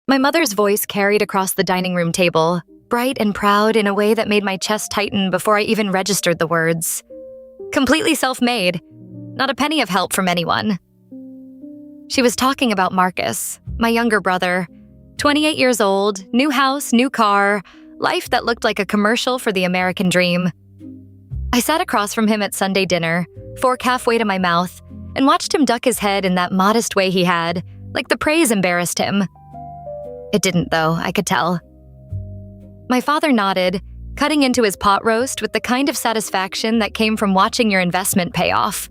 My mother's voice carried across the dining room table, bright and proud in a way that made my chest tighten before I even registered the words. Completely self-made, not a penny of help from anyone. She was talking about Marcus, my younger brother, 28 years old, new house, new car, life that looked like a commercial for the American dream. I sat across from him at Sunday dinner, fork halfway to my mouth, and watched him duck his head in that modest way he had, like the praise embarrassed him. It didn't, though, I could tell. My father nodded, cutting into his pot roast with the kind of satisfaction that came from watching your investment pay off.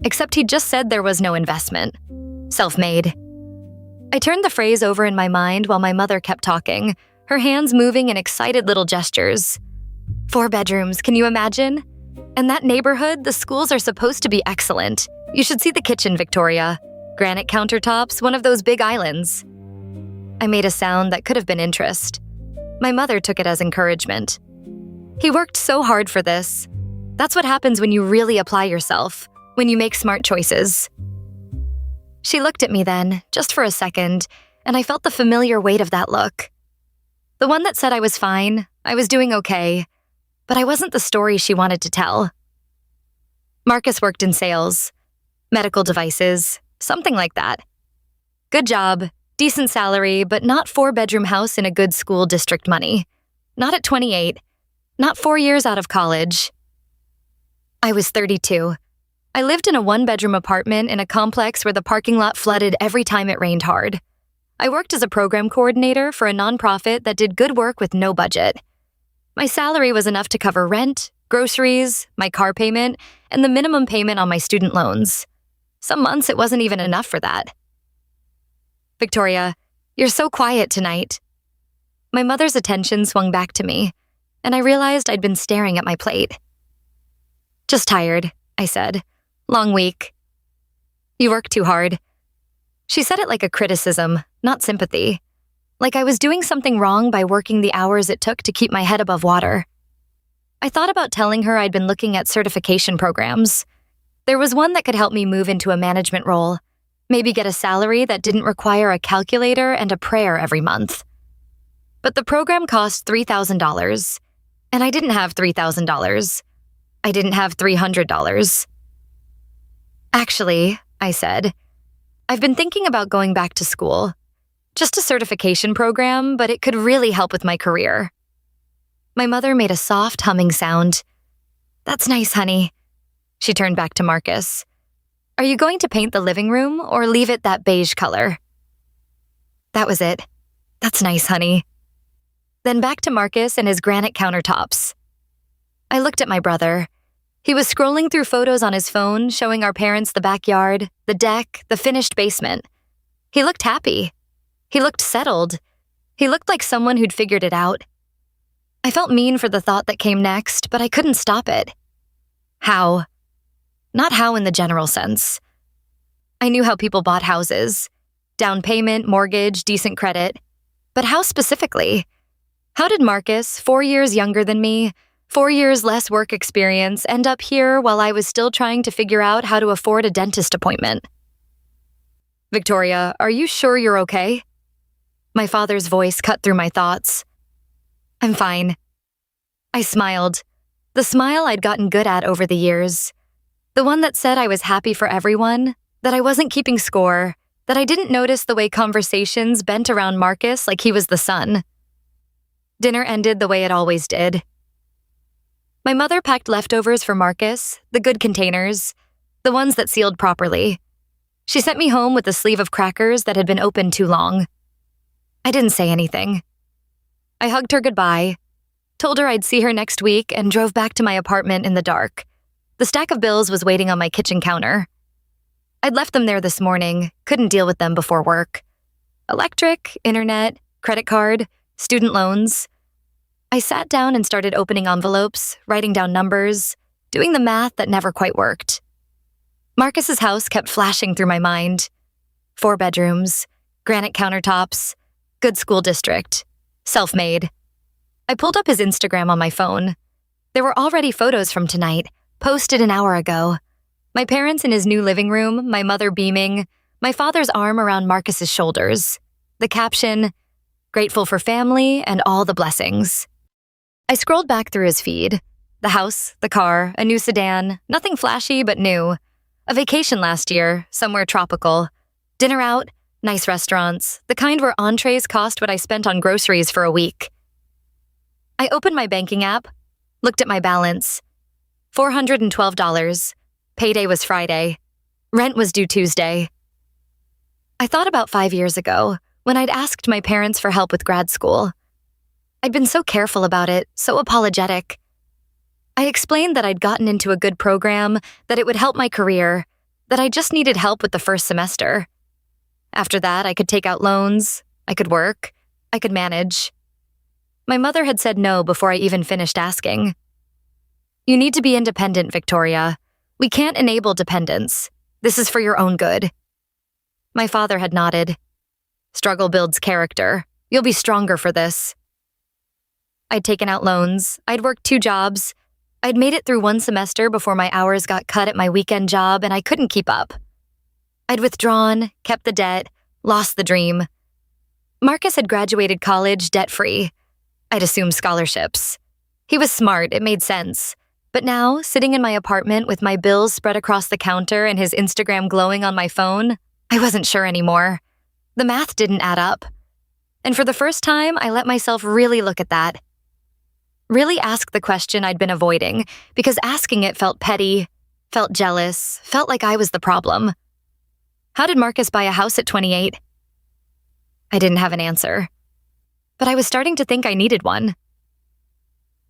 Except he just said there was no investment. Self-made. I turned the phrase over in my mind while my mother kept talking, her hands moving in excited little gestures. 4 bedrooms, can you imagine? And that neighborhood, the schools are supposed to be excellent. You should see the kitchen, Victoria. Granite countertops, one of those big islands. I made a sound that could have been interest. My mother took it as encouragement. He worked so hard for this. That's what happens when you really apply yourself, when you make smart choices. She looked at me then, just for a second, and I felt the familiar weight of that look. The one that said I was fine, I was doing okay, but I wasn't the story she wanted to tell. Marcus worked in sales, medical devices, something like that. Good job, decent salary, but not 4-bedroom house in a good school district money. Not at 28, not 4 years out of college. I was 32. I lived in a 1-bedroom apartment in a complex where the parking lot flooded every time it rained hard. I worked as a program coordinator for a nonprofit that did good work with no budget. My salary was enough to cover rent, groceries, my car payment, and the minimum payment on my student loans. Some months it wasn't even enough for that. Victoria, you're so quiet tonight. My mother's attention swung back to me, and I realized I'd been staring at my plate. Just tired, I said. Long week. You work too hard. She said it like a criticism, not sympathy. Like I was doing something wrong by working the hours it took to keep my head above water. I thought about telling her I'd been looking at certification programs. There was one that could help me move into a management role, maybe get a salary that didn't require a calculator and a prayer every month. But the program cost $3,000, and I didn't have $3,000. I didn't have $300. Actually, I said, I've been thinking about going back to school. Just a certification program, but it could really help with my career. My mother made a soft humming sound. That's nice, honey. She turned back to Marcus. Are you going to paint the living room or leave it that beige color? That was it. That's nice, honey. Then back to Marcus and his granite countertops. I looked at my brother. He was scrolling through photos on his phone, showing our parents the backyard, the deck, the finished basement. He looked happy. He looked settled. He looked like someone who'd figured it out. I felt mean for the thought that came next, but I couldn't stop it. How? Not how in the general sense. I knew how people bought houses. Down payment, mortgage, decent credit. But how specifically? How did Marcus, 4 years younger than me, 4 years less work experience, end up here while I was still trying to figure out how to afford a dentist appointment? Victoria, are you sure you're okay? My father's voice cut through my thoughts. I'm fine. I smiled. The smile I'd gotten good at over the years. The one that said I was happy for everyone, that I wasn't keeping score, that I didn't notice the way conversations bent around Marcus like he was the sun. Dinner ended the way it always did. My mother packed leftovers for Marcus, the good containers, the ones that sealed properly. She sent me home with a sleeve of crackers that had been open too long. I didn't say anything. I hugged her goodbye, told her I'd see her next week, and drove back to my apartment in the dark. The stack of bills was waiting on my kitchen counter. I'd left them there this morning, couldn't deal with them before work. Electric, internet, credit card, student loans. I sat down and started opening envelopes, writing down numbers, doing the math that never quite worked. Marcus's house kept flashing through my mind. 4 bedrooms, granite countertops, good school district, self-made. I pulled up his Instagram on my phone. There were already photos from tonight, posted an hour ago. My parents in his new living room, my mother beaming, my father's arm around Marcus's shoulders. The caption, "Grateful for family and all the blessings." I scrolled back through his feed. The house, the car, a new sedan, nothing flashy but new. A vacation last year, somewhere tropical. Dinner out, nice restaurants, the kind where entrees cost what I spent on groceries for a week. I opened my banking app, looked at my balance. $412. Payday was Friday. Rent was due Tuesday. I thought about 5 years ago, when I'd asked my parents for help with grad school. I'd been so careful about it, so apologetic. I explained that I'd gotten into a good program, that it would help my career, that I just needed help with the first semester. After that, I could take out loans, I could work, I could manage. My mother had said no before I even finished asking. "You need to be independent, Victoria. We can't enable dependence. This is for your own good." My father had nodded. "Struggle builds character. You'll be stronger for this." I'd taken out loans, I'd worked 2 jobs, I'd made it through 1 semester before my hours got cut at my weekend job and I couldn't keep up. I'd withdrawn, kept the debt, lost the dream. Marcus had graduated college debt-free. I'd assumed scholarships. He was smart, it made sense. But now, sitting in my apartment with my bills spread across the counter and his Instagram glowing on my phone, I wasn't sure anymore. The math didn't add up. And for the first time, I let myself really look at that. Really ask the question I'd been avoiding, because asking it felt petty, felt jealous, felt like I was the problem. How did Marcus buy a house at 28? I didn't have an answer. But I was starting to think I needed one.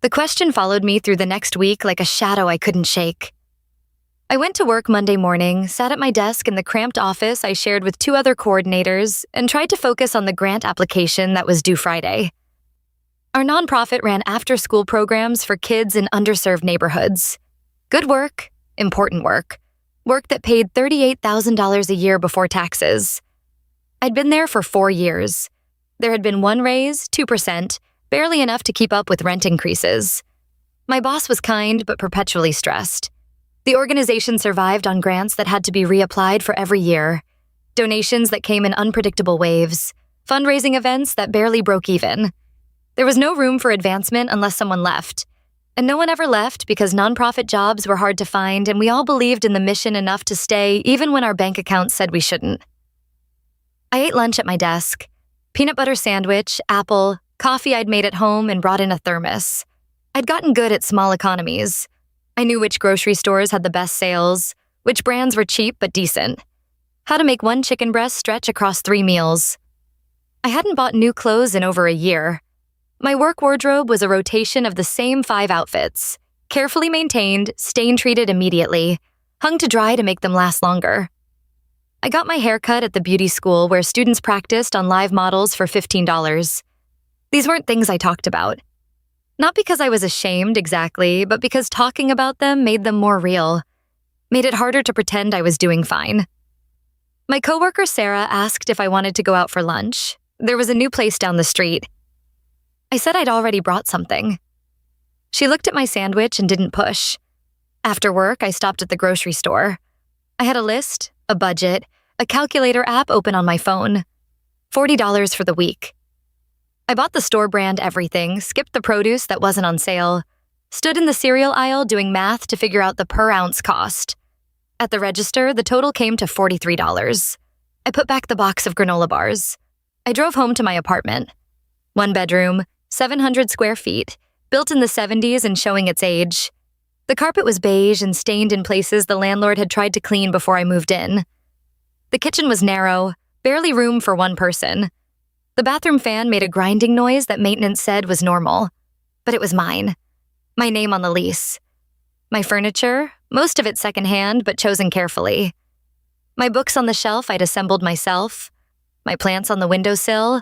The question followed me through the next week like a shadow I couldn't shake. I went to work Monday morning, sat at my desk in the cramped office I shared with 2 other coordinators, and tried to focus on the grant application that was due Friday. Our nonprofit ran after-school programs for kids in underserved neighborhoods. Good work, important work. Work that paid $38,000 a year before taxes. I'd been there for 4 years. There had been 1 raise, 2%, barely enough to keep up with rent increases. My boss was kind but perpetually stressed. The organization survived on grants that had to be reapplied for every year, donations that came in unpredictable waves, fundraising events that barely broke even. There was no room for advancement unless someone left. And no one ever left because nonprofit jobs were hard to find and we all believed in the mission enough to stay even when our bank accounts said we shouldn't. I ate lunch at my desk. Peanut butter sandwich, apple, coffee I'd made at home and brought in a thermos. I'd gotten good at small economies. I knew which grocery stores had the best sales, which brands were cheap but decent, how to make 1 chicken breast stretch across 3 meals. I hadn't bought new clothes in over a year. My work wardrobe was a rotation of the same 5 outfits, carefully maintained, stain-treated immediately, hung to dry to make them last longer. I got my hair cut at the beauty school where students practiced on live models for $15. These weren't things I talked about. Not because I was ashamed exactly, but because talking about them made them more real, made it harder to pretend I was doing fine. My coworker Sarah asked if I wanted to go out for lunch. There was a new place down the street. I said I'd already brought something. She looked at my sandwich and didn't push. After work, I stopped at the grocery store. I had a list, a budget, a calculator app open on my phone. $40 for the week. I bought the store brand everything, skipped the produce that wasn't on sale, stood in the cereal aisle doing math to figure out the per ounce cost. At the register, the total came to $43. I put back the box of granola bars. I drove home to my apartment. 1 bedroom, 700 square feet, built in the 70s and showing its age. The carpet was beige and stained in places the landlord had tried to clean before I moved in. The kitchen was narrow, barely room for 1 person. The bathroom fan made a grinding noise that maintenance said was normal. But it was mine. My name on the lease. My furniture, most of it secondhand but chosen carefully. My books on the shelf I'd assembled myself. My plants on the windowsill.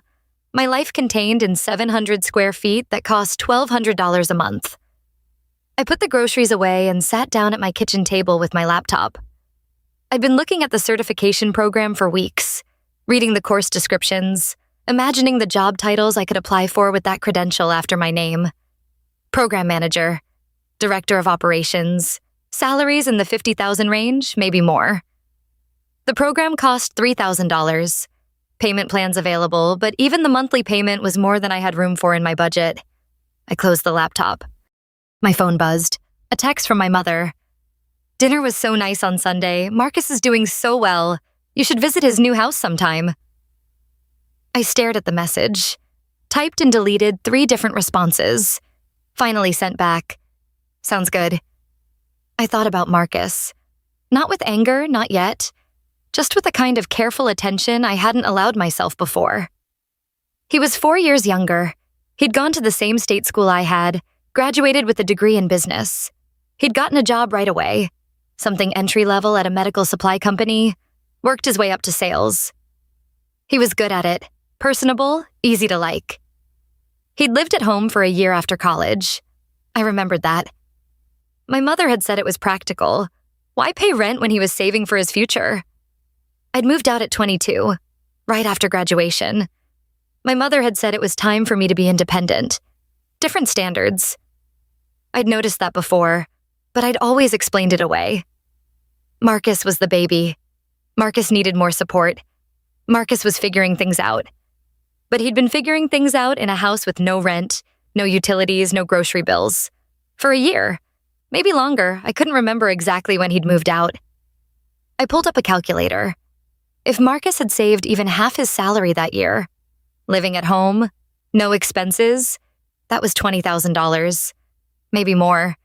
My life contained in 700 square feet that cost $1,200 a month. I put the groceries away and sat down at my kitchen table with my laptop. I'd been looking at the certification program for weeks, reading the course descriptions, imagining the job titles I could apply for with that credential after my name. Program manager, director of operations, salaries in the $50,000 range, maybe more. The program cost $3,000. Payment plans available, but even the monthly payment was more than I had room for in my budget. I closed the laptop. My phone buzzed. A text from my mother. "Dinner was so nice on Sunday. Marcus is doing so well. You should visit his new house sometime." I stared at the message, typed and deleted 3 different responses. Finally sent back, "Sounds good." I thought about Marcus. Not with anger, not yet. Just with a kind of careful attention I hadn't allowed myself before. He was 4 years younger. He'd gone to the same state school I had, graduated with a degree in business. He'd gotten a job right away, something entry-level at a medical supply company, worked his way up to sales. He was good at it, personable, easy to like. He'd lived at home for a year after college. I remembered that. My mother had said it was practical. Why pay rent when he was saving for his future? I'd moved out at 22, right after graduation. My mother had said it was time for me to be independent. Different standards. I'd noticed that before, but I'd always explained it away. Marcus was the baby. Marcus needed more support. Marcus was figuring things out. But he'd been figuring things out in a house with no rent, no utilities, no grocery bills. For a year. Maybe longer. I couldn't remember exactly when he'd moved out. I pulled up a calculator. If Marcus had saved even half his salary that year, living at home, no expenses, that was $20,000. Maybe more.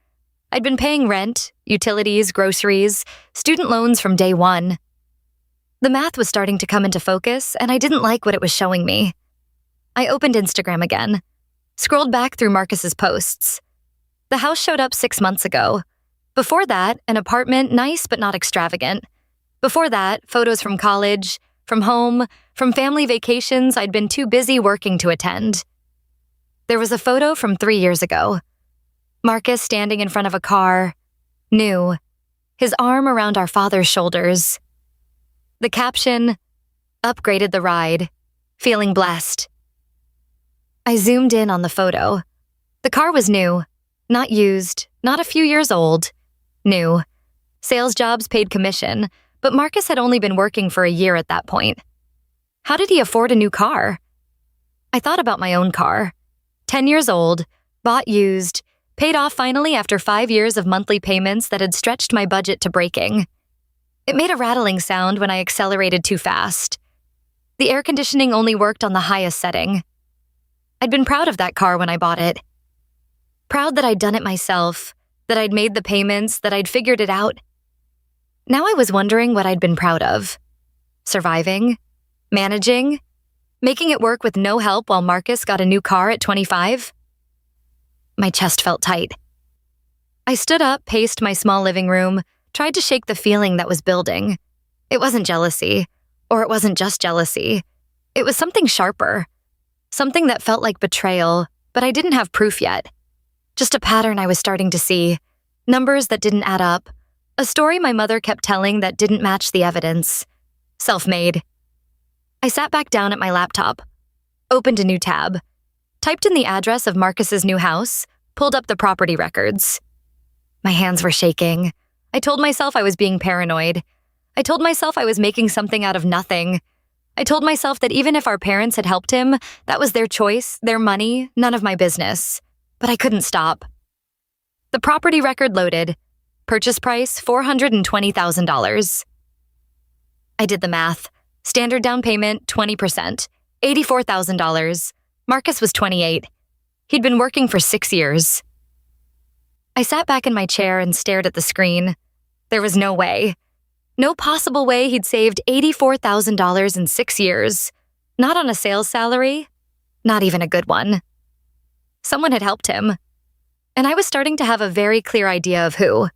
I'd been paying rent, utilities, groceries, student loans from day one. The math was starting to come into focus, and I didn't like what it was showing me. I opened Instagram again, scrolled back through Marcus's posts. The house showed up 6 months ago. Before that, an apartment, nice but not extravagant. Before that, photos from college, from home, from family vacations I'd been too busy working to attend. There was a photo from 3 years ago. Marcus standing in front of a car, new, his arm around our father's shoulders. The caption, "Upgraded the ride, feeling blessed." I zoomed in on the photo. The car was new, not used, not a few years old, new. Sales jobs paid commission, but Marcus had only been working for a year at that point. How did he afford a new car? I thought about my own car. 10 years old, bought used, paid off finally after 5 years of monthly payments that had stretched my budget to breaking. It made a rattling sound when I accelerated too fast. The air conditioning only worked on the highest setting. I'd been proud of that car when I bought it. Proud that I'd done it myself, that I'd made the payments, that I'd figured it out. Now I was wondering what I'd been proud of. Surviving? Managing? Making it work with no help while Marcus got a new car at 25? My chest felt tight. I stood up, paced my small living room, tried to shake the feeling that was building. It wasn't jealousy, or it wasn't just jealousy. It was something sharper. Something that felt like betrayal, but I didn't have proof yet. Just a pattern I was starting to see. Numbers that didn't add up. A story my mother kept telling that didn't match the evidence. Self-made. I sat back down at my laptop, opened a new tab, typed in the address of Marcus's new house, pulled up the property records. My hands were shaking. I told myself I was being paranoid. I told myself I was making something out of nothing. I told myself that even if our parents had helped him, that was their choice, their money, none of my business. But I couldn't stop. The property record loaded. Purchase price, $420,000. I did the math. Standard down payment, 20%, $84,000. Marcus was 28. He'd been working for 6 years. I sat back in my chair and stared at the screen. There was no way. No possible way he'd saved $84,000 in 6 years. Not on a sales salary. Not even a good one. Someone had helped him. And I was starting to have a very clear idea of who.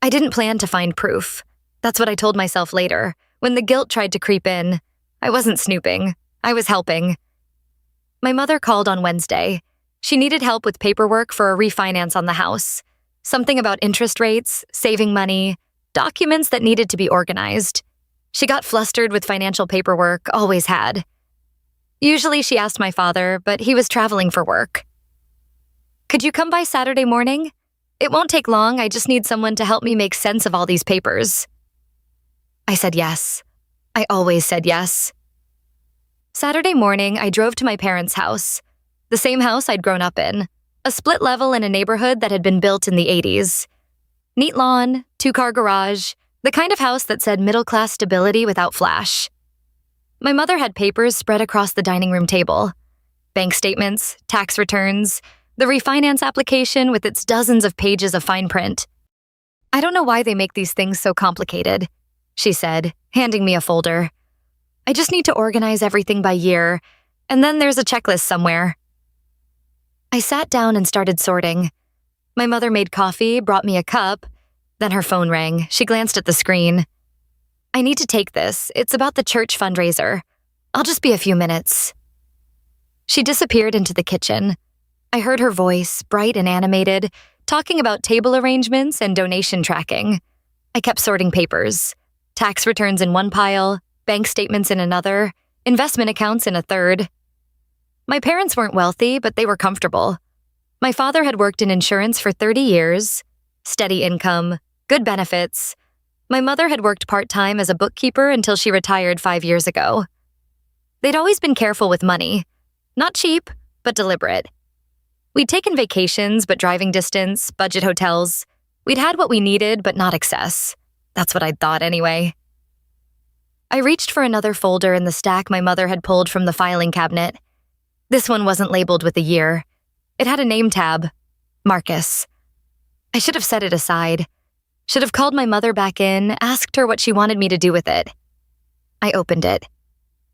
I didn't plan to find proof. That's what I told myself later, when the guilt tried to creep in. I wasn't snooping. I was helping. My mother called on Wednesday. She needed help with paperwork for a refinance on the house. Something about interest rates, saving money, documents that needed to be organized. She got flustered with financial paperwork, always had. Usually she asked my father, but he was traveling for work. "Could you come by Saturday morning? It won't take long, I just need someone to help me make sense of all these papers." I said yes. I always said yes. Saturday morning, I drove to my parents' house, the same house I'd grown up in, a split level in a neighborhood that had been built in the 80s. Neat lawn, two-car garage, the kind of house that said middle-class stability without flash. My mother had papers spread across the dining room table. Bank statements, tax returns, the refinance application with its dozens of pages of fine print. "I don't know why they make these things so complicated," she said, handing me a folder. "I just need to organize everything by year, and then there's a checklist somewhere." I sat down and started sorting. My mother made coffee, brought me a cup. Then her phone rang. She glanced at the screen. "I need to take this. It's about the church fundraiser. I'll just be a few minutes." She disappeared into the kitchen. I heard her voice, bright and animated, talking about table arrangements and donation tracking. I kept sorting papers. Tax returns in one pile, bank statements in another, investment accounts in a third. My parents weren't wealthy, but they were comfortable. My father had worked in insurance for 30 years, steady income, good benefits. My mother had worked part-time as a bookkeeper until she retired 5 years ago. They'd always been careful with money. Not cheap, but deliberate. We'd taken vacations, but driving distance, budget hotels. We'd had what we needed, but not excess. That's what I'd thought anyway. I reached for another folder in the stack my mother had pulled from the filing cabinet. This one wasn't labeled with a year. It had a name tab, Marcus. I should have set it aside. Should have called my mother back in, asked her what she wanted me to do with it. I opened it.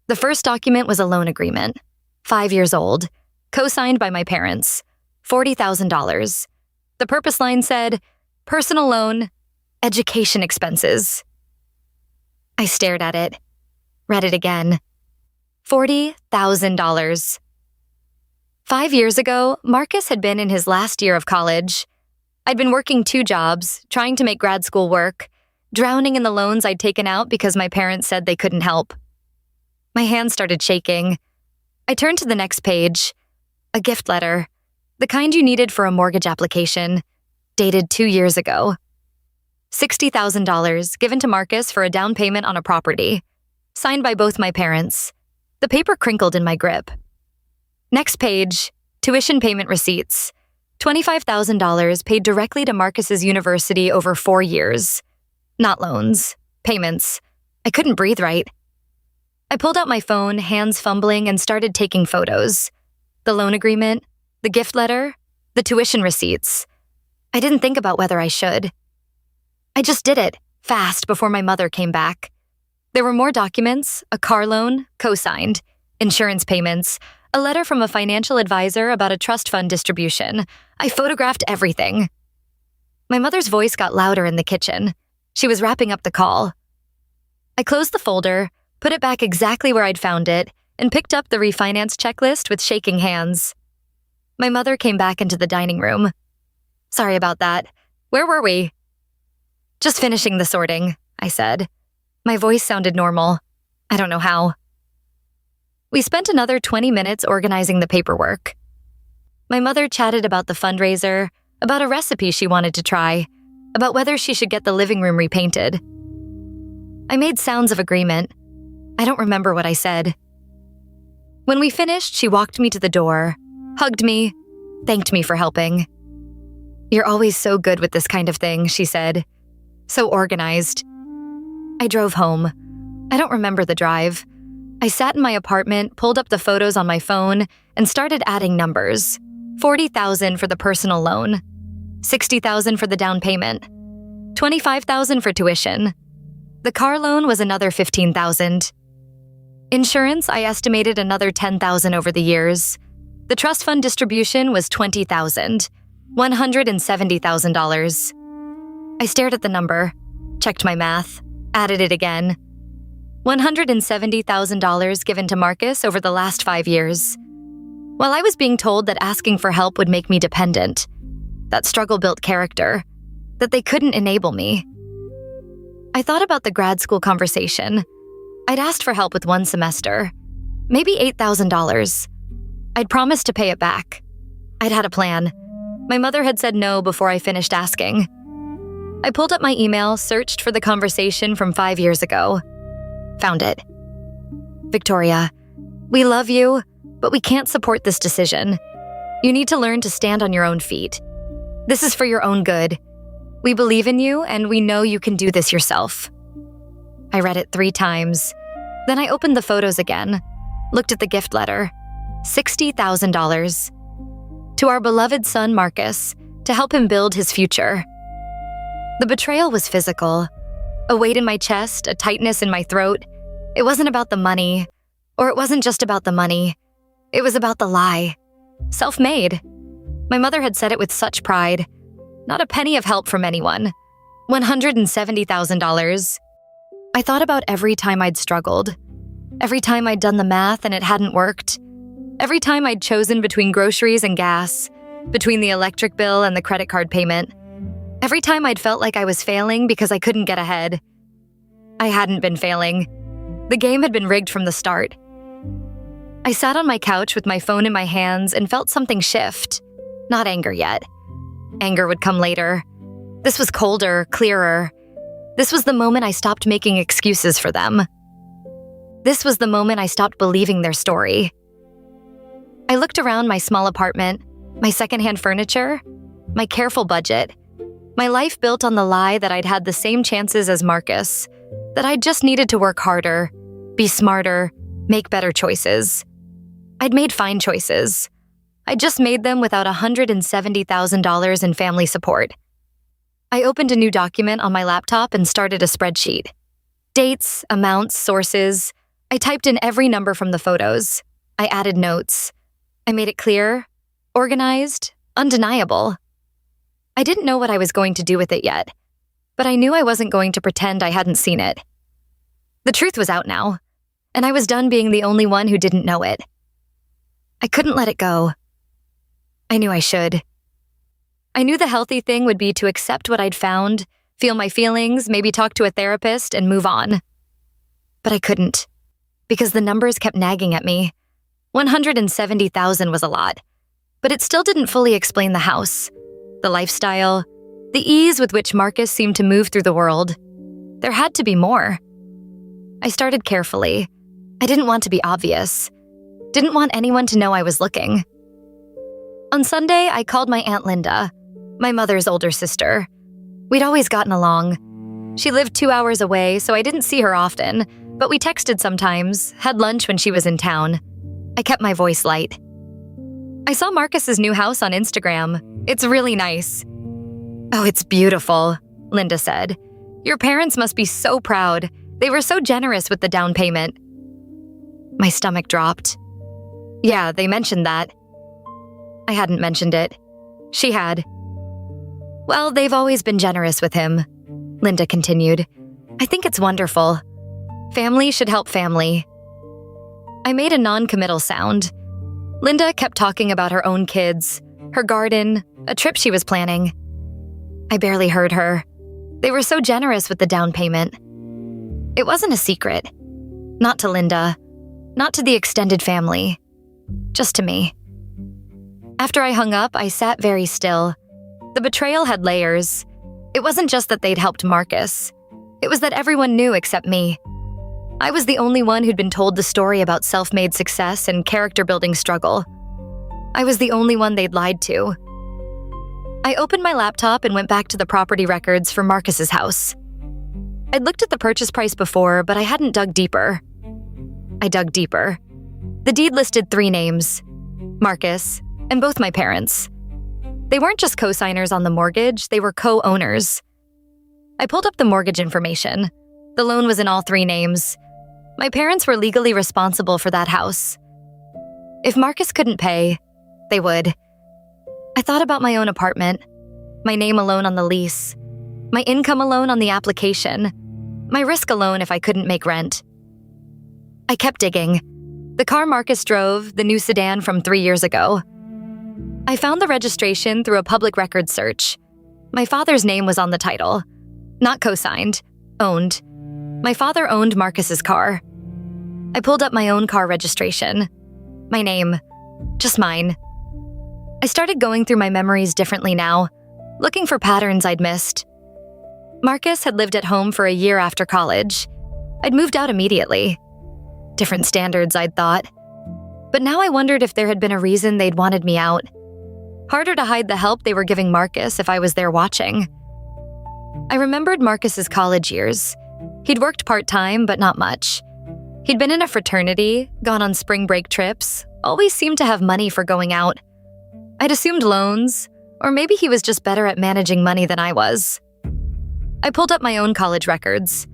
The first document was a loan agreement, 5 years old, co-signed by my parents, $40,000. The purpose line said, "Personal loan, education expenses." I stared at it, read it again. $40,000. 5 years ago, Marcus had been in his last year of college. I'd been working 2 jobs, trying to make grad school work, drowning in the loans I'd taken out because my parents said they couldn't help. My hands started shaking. I turned to the next page. A gift letter, the kind you needed for a mortgage application, dated 2 years ago. $60,000 given to Marcus for a down payment on a property, signed by both my parents. The paper crinkled in my grip. Next page, tuition payment receipts. $25,000 paid directly to Marcus's university over 4 years. Not loans, payments. I couldn't breathe right. I pulled out my phone, hands fumbling, and started taking photos. The loan agreement, the gift letter, the tuition receipts. I didn't think about whether I should. I just did it, fast, before my mother came back. There were more documents, a car loan, co-signed, insurance payments, a letter from a financial advisor about a trust fund distribution. I photographed everything. My mother's voice got louder in the kitchen. She was wrapping up the call. I closed the folder, put it back exactly where I'd found it, and picked up the refinance checklist with shaking hands. My mother came back into the dining room. "Sorry about that. Where were we?" "Just finishing the sorting," I said. My voice sounded normal. I don't know how. We spent another 20 minutes organizing the paperwork. My mother chatted about the fundraiser, about a recipe she wanted to try, about whether she should get the living room repainted. I made sounds of agreement. I don't remember what I said. When we finished, she walked me to the door, hugged me, thanked me for helping. "You're always so good with this kind of thing," she said. "So organized." I drove home. I don't remember the drive. I sat in my apartment, pulled up the photos on my phone, and started adding numbers. $40,000 for the personal loan, $60,000 for the down payment, $25,000 for tuition. The car loan was another $15,000. Insurance, I estimated another $10,000 over the years. The trust fund distribution was $20,000, $170,000. I stared at the number, checked my math, added it again. $170,000 given to Marcus over the last 5 years. While I was being told that asking for help would make me dependent, that struggle built character, that they couldn't enable me. I thought about the grad school conversation. I'd asked for help with 1 semester, maybe $8,000. I'd promised to pay it back. I'd had a plan. My mother had said no before I finished asking. I pulled up my email, searched for the conversation from 5 years ago. Found it. "Victoria, "We love you, but we can't support this decision. You need to learn to stand on your own feet. This is for your own good. We believe in you, and we know you can do this yourself." I read it 3 times. Then I opened the photos again, looked at the gift letter. $60,000. To our beloved son, Marcus, to help him build his future. The betrayal was physical. A weight in my chest, a tightness in my throat. It wasn't about the money, or it wasn't just about the money. It was about the lie. Self-made. My mother had said it with such pride. Not a penny of help from anyone. $170,000. I thought about every time I'd struggled. Every time I'd done the math and it hadn't worked. Every time I'd chosen between groceries and gas, between the electric bill and the credit card payment. Every time I'd felt like I was failing because I couldn't get ahead. I hadn't been failing. The game had been rigged from the start. I sat on my couch with my phone in my hands and felt something shift. Not anger yet. Anger would come later. This was colder, clearer. This was the moment I stopped making excuses for them. This was the moment I stopped believing their story. I looked around my small apartment, my secondhand furniture, my careful budget, my life built on the lie that I'd had the same chances as Marcus, that I just needed to work harder, be smarter, make better choices. I'd made fine choices. I just made them without $170,000 in family support. I opened a new document on my laptop and started a spreadsheet. Dates, amounts, sources. I typed in every number from the photos. I added notes. I made it clear, organized, undeniable. I didn't know what I was going to do with it yet, but I knew I wasn't going to pretend I hadn't seen it. The truth was out now, and I was done being the only one who didn't know it. I couldn't let it go. I knew I should. I knew the healthy thing would be to accept what I'd found, feel my feelings, maybe talk to a therapist, and move on. But I couldn't, because the numbers kept nagging at me. $170,000 was a lot, but it still didn't fully explain the house, the lifestyle, the ease with which Marcus seemed to move through the world. There had to be more. I started carefully. I didn't want to be obvious. Didn't want anyone to know I was looking. On Sunday, I called my Aunt Linda, my mother's older sister. We'd always gotten along. She lived 2 hours away, so I didn't see her often, but we texted sometimes, had lunch when she was in town. I kept my voice light. I saw Marcus's new house on Instagram. It's really nice. "Oh, it's beautiful," Linda said. "Your parents must be so proud. They were so generous with the down payment." My stomach dropped. "Yeah, they mentioned that." I hadn't mentioned it. She had. "Well, they've always been generous with him," Linda continued. "I think it's wonderful. Family should help family." I made a non-committal sound. Linda kept talking about her own kids, her garden, a trip she was planning. I barely heard her. They were so generous with the down payment. It wasn't a secret. Not to Linda. Not to the extended family. Just to me. After I hung up, I sat very still. The betrayal had layers. It wasn't just that they'd helped Marcus. It was that everyone knew except me. I was the only one who'd been told the story about self-made success and character-building struggle. I was the only one they'd lied to. I opened my laptop and went back to the property records for Marcus's house. I'd looked at the purchase price before, but I hadn't dug deeper. I dug deeper. The deed listed 3 names: Marcus, and both my parents. They weren't just co-signers on the mortgage, they were co-owners. I pulled up the mortgage information. The loan was in all 3 names. My parents were legally responsible for that house. If Marcus couldn't pay, they would. I thought about my own apartment, my name alone on the lease, my income alone on the application, my risk alone if I couldn't make rent. I kept digging. The car Marcus drove, the new sedan from 3 years ago. I found the registration through a public records search. My father's name was on the title. Not co-signed, owned. My father owned Marcus's car. I pulled up my own car registration. My name. Just mine. I started going through my memories differently now, looking for patterns I'd missed. Marcus had lived at home for a year after college. I'd moved out immediately. Different standards, I'd thought. But now I wondered if there had been a reason they'd wanted me out. Harder to hide the help they were giving Marcus if I was there watching. I remembered Marcus's college years. He'd worked part-time, but not much. He'd been in a fraternity, gone on spring break trips, always seemed to have money for going out. I'd assumed loans, or maybe he was just better at managing money than I was. I pulled up my own college records.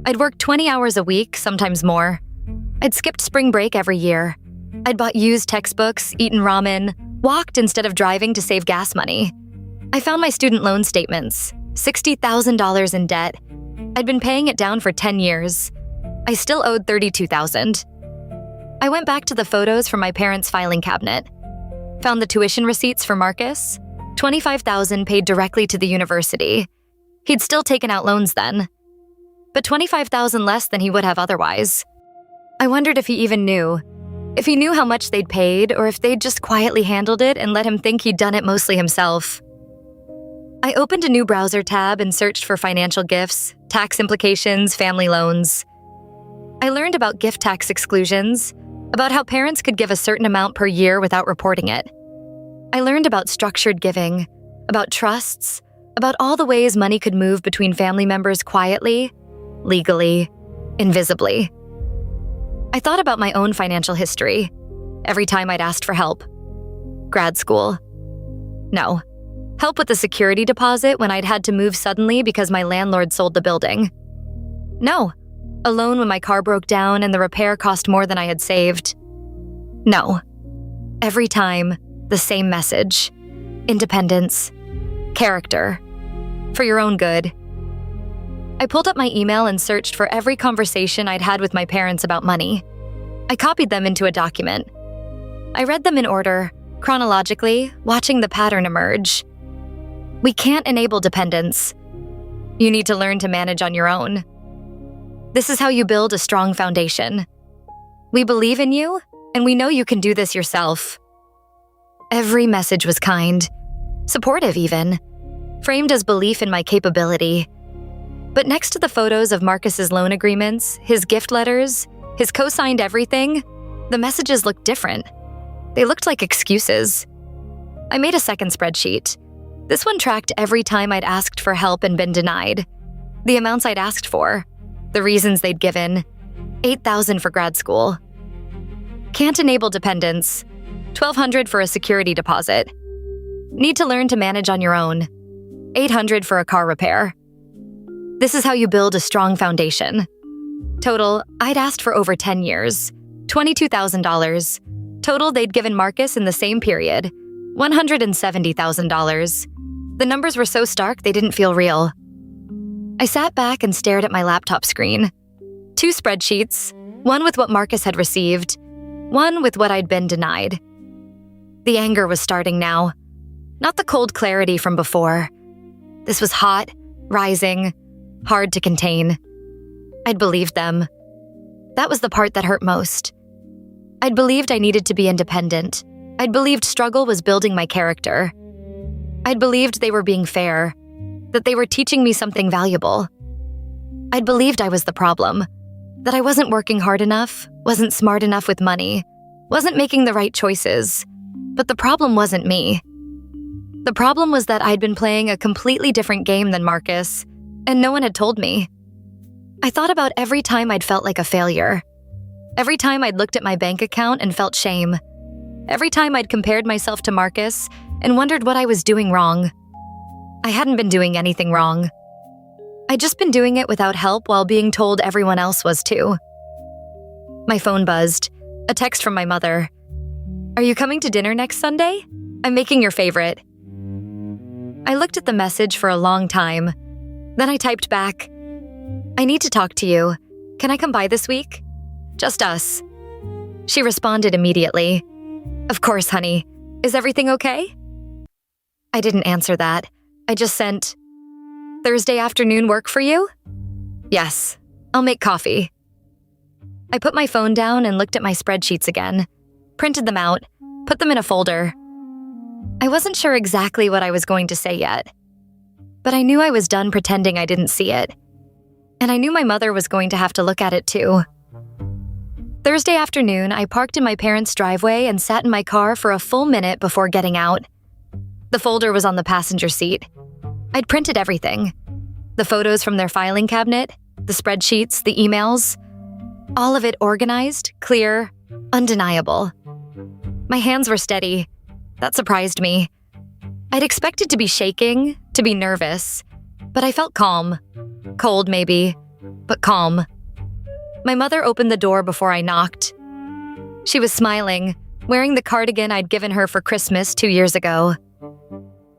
I'd worked 20 hours a week, sometimes more. I'd skipped spring break every year. I'd bought used textbooks, eaten ramen, walked instead of driving to save gas money. I found my student loan statements, $60,000 in debt. I'd been paying it down for 10 years. I still owed $32,000. I went back to the photos from my parents' filing cabinet. Found the tuition receipts for Marcus, $25,000 paid directly to the university. He'd still taken out loans then, but $25,000 less than he would have otherwise. I wondered if he even knew. If he knew how much they'd paid, or if they'd just quietly handled it and let him think he'd done it mostly himself. I opened a new browser tab and searched for financial gifts, tax implications, family loans. I learned about gift tax exclusions, about how parents could give a certain amount per year without reporting it. I learned about structured giving, about trusts, about all the ways money could move between family members quietly, legally, invisibly. I thought about my own financial history, every time I'd asked for help. Grad school. No. Help with the security deposit when I'd had to move suddenly because my landlord sold the building. No. A loan when my car broke down and the repair cost more than I had saved. No. Every time, the same message. Independence. Character. For your own good. I pulled up my email and searched for every conversation I'd had with my parents about money. I copied them into a document. I read them in order, chronologically, watching the pattern emerge. We can't enable dependence. You need to learn to manage on your own. This is how you build a strong foundation. We believe in you, and we know you can do this yourself. Every message was kind, supportive even, framed as belief in my capability. But next to the photos of Marcus's loan agreements, his gift letters, his co-signed everything, the messages looked different. They looked like excuses. I made a second spreadsheet. This one tracked every time I'd asked for help and been denied, the amounts I'd asked for, the reasons they'd given, $8,000 for grad school. Can't enable dependence, $1,200 for a security deposit. Need to learn to manage on your own, $800 for a car repair. This is how you build a strong foundation. Total, I'd asked for over 10 years, $22,000. Total they'd given Marcus in the same period, $170,000. The numbers were so stark they didn't feel real. I sat back and stared at my laptop screen. 2 spreadsheets, one with what Marcus had received, one with what I'd been denied. The anger was starting now, not the cold clarity from before. This was hot, rising, hard to contain. I'd believed them. That was the part that hurt most. I'd believed I needed to be independent. I'd believed struggle was building my character. I'd believed they were being fair, that they were teaching me something valuable. I'd believed I was the problem, that I wasn't working hard enough, wasn't smart enough with money, wasn't making the right choices. But the problem wasn't me. The problem was that I'd been playing a completely different game than Marcus, and no one had told me. I thought about every time I'd felt like a failure. Every time I'd looked at my bank account and felt shame. Every time I'd compared myself to Marcus and wondered what I was doing wrong. I hadn't been doing anything wrong. I'd just been doing it without help while being told everyone else was too. My phone buzzed. A text from my mother. "Are you coming to dinner next Sunday? I'm making your favorite." I looked at the message for a long time. Then I typed back, "I need to talk to you. Can I come by this week? Just us." She responded immediately. "Of course, honey. Is everything okay?" I didn't answer that. I just sent, "Thursday afternoon work for you?" "Yes. I'll make coffee." I put my phone down and looked at my spreadsheets again, printed them out, put them in a folder. I wasn't sure exactly what I was going to say yet, but I knew I was done pretending I didn't see it. And I knew my mother was going to have to look at it too. Thursday afternoon, I parked in my parents' driveway and sat in my car for a full minute before getting out. The folder was on the passenger seat. I'd printed everything. The photos from their filing cabinet, the spreadsheets, the emails. All of it organized, clear, undeniable. My hands were steady. That surprised me. I'd expected to be shaking, to be nervous, but I felt calm. Cold, maybe, but calm. My mother opened the door before I knocked. She was smiling, wearing the cardigan I'd given her for Christmas 2 years ago.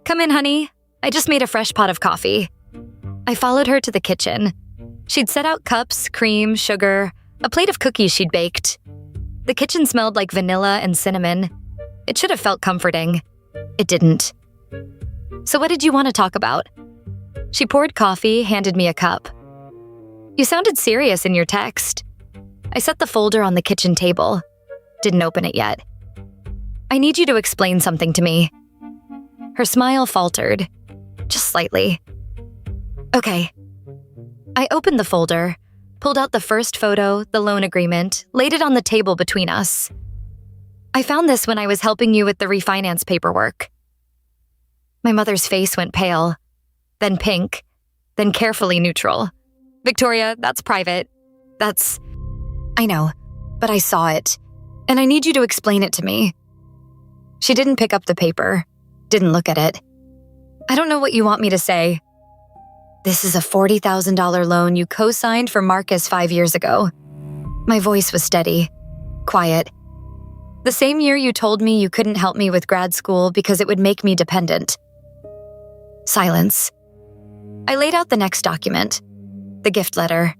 "Come in, honey. I just made a fresh pot of coffee." I followed her to the kitchen. She'd set out cups, cream, sugar, a plate of cookies she'd baked. The kitchen smelled like vanilla and cinnamon. It should have felt comforting. It didn't. "So what did you want to talk about?" She poured coffee, handed me a cup. "You sounded serious in your text." I set the folder on the kitchen table. Didn't open it yet. "I need you to explain something to me." Her smile faltered, just slightly. "Okay." I opened the folder, pulled out the first photo, the loan agreement, laid it on the table between us. "I found this when I was helping you with the refinance paperwork." My mother's face went pale, then pink, then carefully neutral. "Victoria, that's private. That's..." "I know, but I saw it, and I need you to explain it to me." She didn't pick up the paper, didn't look at it. "I don't know what you want me to say." "This is a $40,000 loan you co-signed for Marcus 5 years ago." My voice was steady, quiet. "The same year you told me you couldn't help me with grad school because it would make me dependent." Silence. I laid out the next document. The gift letter.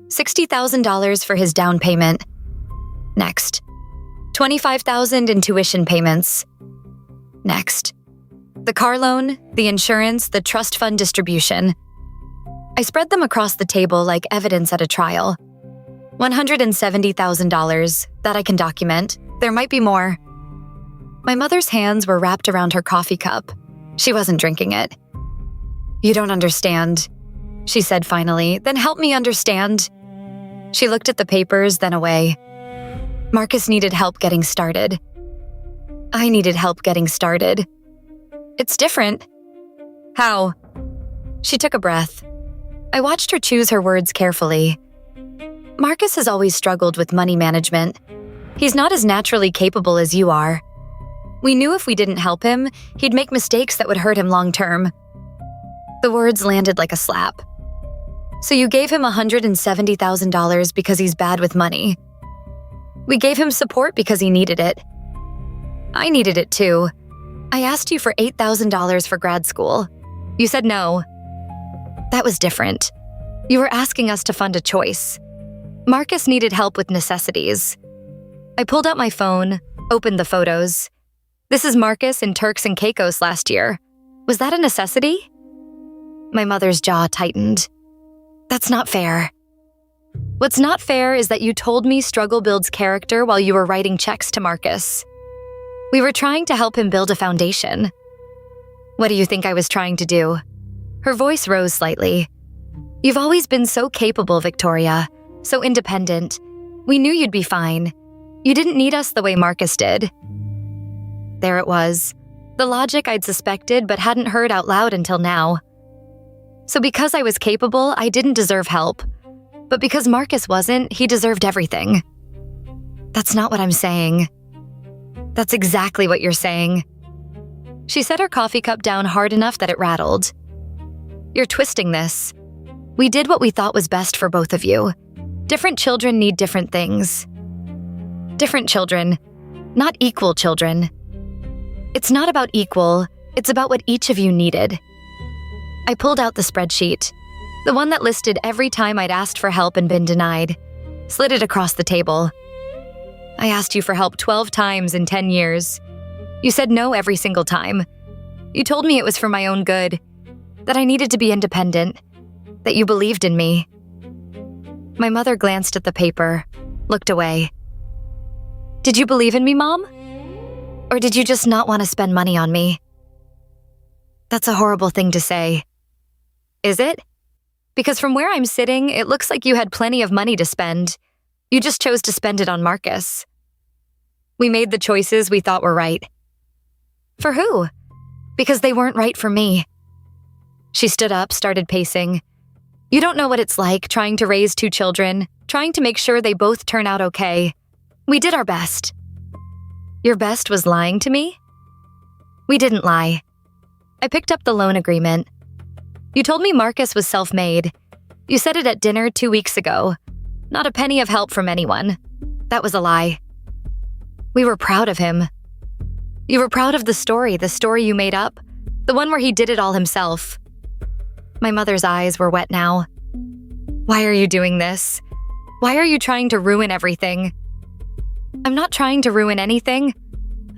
$60,000 for his down payment. Next. $25,000 in tuition payments. Next. The car loan, the insurance, the trust fund distribution. I spread them across the table like evidence at a trial. $170,000, that I can document. There might be more. My mother's hands were wrapped around her coffee cup. She wasn't drinking it. "You don't understand," she said finally. "Then help me understand." She looked at the papers, then away. Marcus needed help getting started. I needed help getting started. "It's different." "How?" She took a breath. I watched her choose her words carefully. "Marcus has always struggled with money management. He's not as naturally capable as you are. We knew if we didn't help him, he'd make mistakes that would hurt him long term." The words landed like a slap. "So you gave him $170,000 because he's bad with money." "We gave him support because he needed it." "I needed it too. I asked you for $8,000 for grad school. You said no." "That was different. You were asking us to fund a choice. Marcus needed help with necessities." I pulled out my phone, opened the photos. "This is Marcus in Turks and Caicos last year. Was that a necessity?" My mother's jaw tightened. "That's not fair." "What's not fair is that you told me struggle builds character while you were writing checks to Marcus. We were trying to help him build a foundation." "What do you think I was trying to do?" Her voice rose slightly. "You've always been so capable, Victoria, so independent. We knew you'd be fine. You didn't need us the way Marcus did." There it was, the logic I'd suspected but hadn't heard out loud until now. So because I was capable, I didn't deserve help. But because Marcus wasn't, he deserved everything. That's not what I'm saying. That's exactly what you're saying. She set her coffee cup down hard enough that it rattled. You're twisting this. We did what we thought was best for both of you. Different children need different things. Different children, not equal children. It's not about equal, it's about what each of you needed. I pulled out the spreadsheet, the one that listed every time I'd asked for help and been denied, slid it across the table. I asked you for help 12 times in 10 years. You said no every single time. You told me it was for my own good, that I needed to be independent, that you believed in me. My mother glanced at the paper, looked away. Did you believe in me, Mom? Or did you just not want to spend money on me? That's a horrible thing to say. Is it? Because from where I'm sitting, it looks like you had plenty of money to spend. You just chose to spend it on Marcus. We made the choices we thought were right. For who? Because they weren't right for me. She stood up, started pacing. You don't know what it's like trying to raise 2 children, trying to make sure they both turn out okay. We did our best. Your best was lying to me? We didn't lie. I picked up the loan agreement. You told me Marcus was self-made. You said it at dinner 2 weeks ago. Not a penny of help from anyone. That was a lie. We were proud of him. You were proud of the story you made up, the one where he did it all himself. My mother's eyes were wet now. Why are you doing this? Why are you trying to ruin everything? I'm not trying to ruin anything.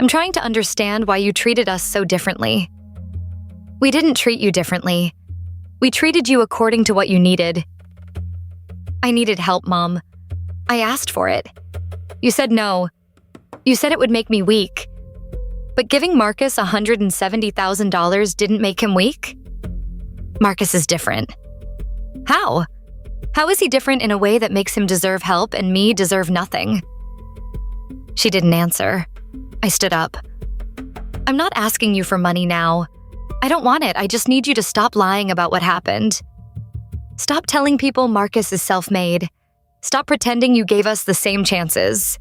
I'm trying to understand why you treated us so differently. We didn't treat you differently. We treated you according to what you needed. I needed help, Mom. I asked for it. You said no. You said it would make me weak. But giving Marcus $170,000 didn't make him weak? Marcus is different. How? How is he different in a way that makes him deserve help and me deserve nothing? She didn't answer. I stood up. I'm not asking you for money now. I don't want it. I just need you to stop lying about what happened. Stop telling people Marcus is self-made. Stop pretending you gave us the same chances.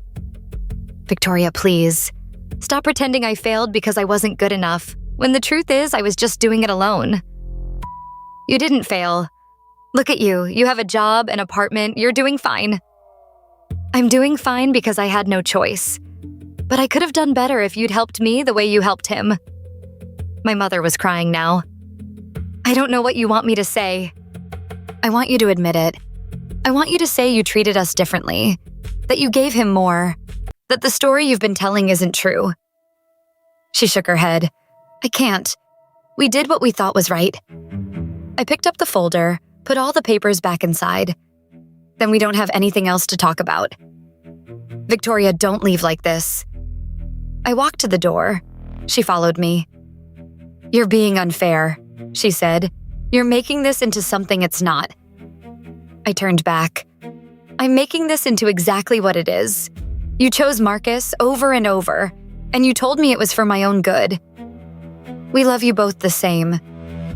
Victoria, please. Stop pretending I failed because I wasn't good enough, when the truth is I was just doing it alone. You didn't fail. Look at you. You have a job, an apartment. You're doing fine. I'm doing fine because I had no choice. But I could have done better if you'd helped me the way you helped him. My mother was crying now. I don't know what you want me to say. I want you to admit it. I want you to say you treated us differently, that you gave him more, that the story you've been telling isn't true. She shook her head. I can't. We did what we thought was right. I picked up the folder, put all the papers back inside. Then we don't have anything else to talk about. Victoria, don't leave like this. I walked to the door. She followed me. You're being unfair, she said. You're making this into something it's not. I turned back. I'm making this into exactly what it is. You chose Marcus over and over, and you told me it was for my own good. We love you both the same.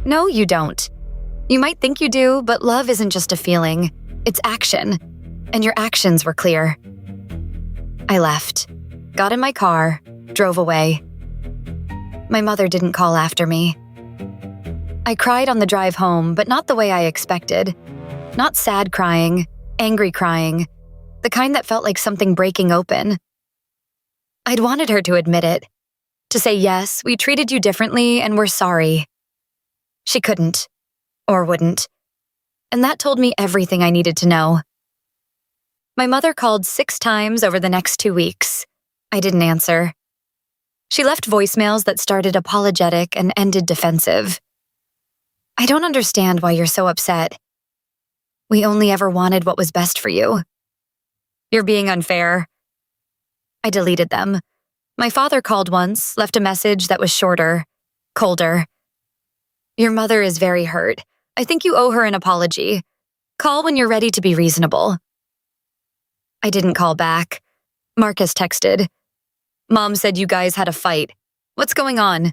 No, you don't. You might think you do, but love isn't just a feeling. It's action, and your actions were clear. I left, got in my car, drove away. My mother didn't call after me. I cried on the drive home, but not the way I expected. Not sad crying, angry crying, the kind that felt like something breaking open. I'd wanted her to admit it, to say yes, we treated you differently and we're sorry. She couldn't, or wouldn't, and that told me everything I needed to know. My mother called 6 times over the next 2 weeks. I didn't answer. She left voicemails that started apologetic and ended defensive. I don't understand why you're so upset. We only ever wanted what was best for you. You're being unfair. I deleted them. My father called once, left a message that was shorter, colder. Your mother is very hurt. I think you owe her an apology. Call when you're ready to be reasonable. I didn't call back. Marcus texted. Mom said you guys had a fight. What's going on?